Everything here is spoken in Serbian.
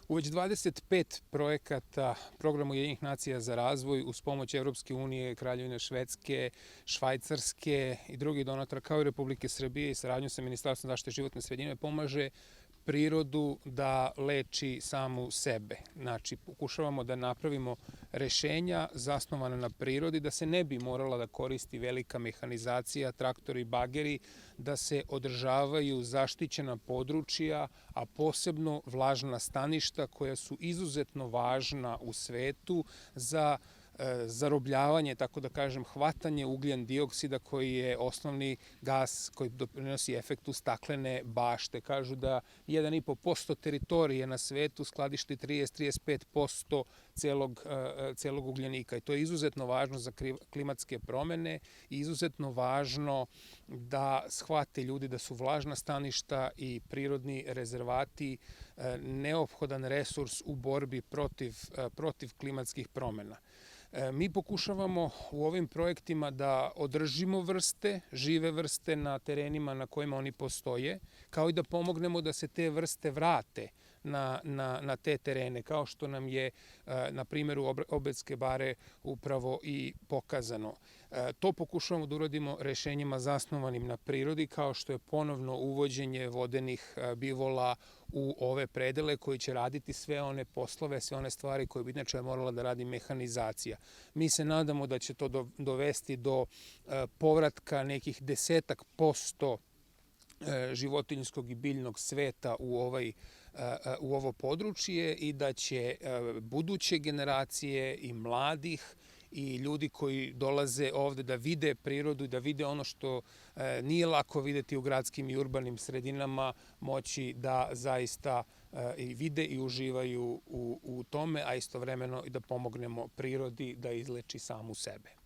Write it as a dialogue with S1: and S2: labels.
S1: U već 25 projekata Programa Ujedinjenih nacija za razvoj uz pomoć Evropske unije, Kraljevine Švedske, Švajcarske i drugih donatora, kao i Republike Srbije i saradnju sa Ministarstvom zaštite životne sredine, pomaže prirodu da leči samu sebe. Znači, pokušavamo da napravimo rešenja zasnovana na prirodi, da se ne bi morala da koristi velika mehanizacija, traktori, bageri, da se održavaju zaštićena područja, a posebno vlažna staništa koja su izuzetno važna u svetu za zarobljavanje, tako da kažem, hvatanje ugljen dioksida koji je osnovni gas koji doprinosi efektu staklene bašte. Kažu da 1,5% teritorije na svetu skladišti 30-35% celog ugljenika i to je izuzetno važno za klimatske promene i izuzetno važno da shvate ljudi da su vlažna staništa i prirodni rezervati neophodan resurs u borbi protiv klimatskih promena. Mi pokušavamo u ovim projektima da održimo vrste, žive vrste na terenima na kojima oni postoje, kao i da pomognemo da se te vrste vrate na te terene, kao što nam je na primjeru Obedske bare upravo i pokazano. To pokušavamo da uradimo rešenjima zasnovanim na prirodi, kao što je ponovno uvođenje vodenih bivola u ove predele koji će raditi sve one poslove, sve one stvari koje bi inače morala da radi mehanizacija. Mi se nadamo da će to dovesti do povratka nekih 10% životinjskog i biljnog sveta u ovo područje i da će buduće generacije i mladih i ljudi koji dolaze ovde da vide prirodu i da vide ono što nije lako videti u gradskim i urbanim sredinama, moći da zaista i vide i uživaju u tome, a istovremeno i da pomognemo prirodi da izleči samu sebe.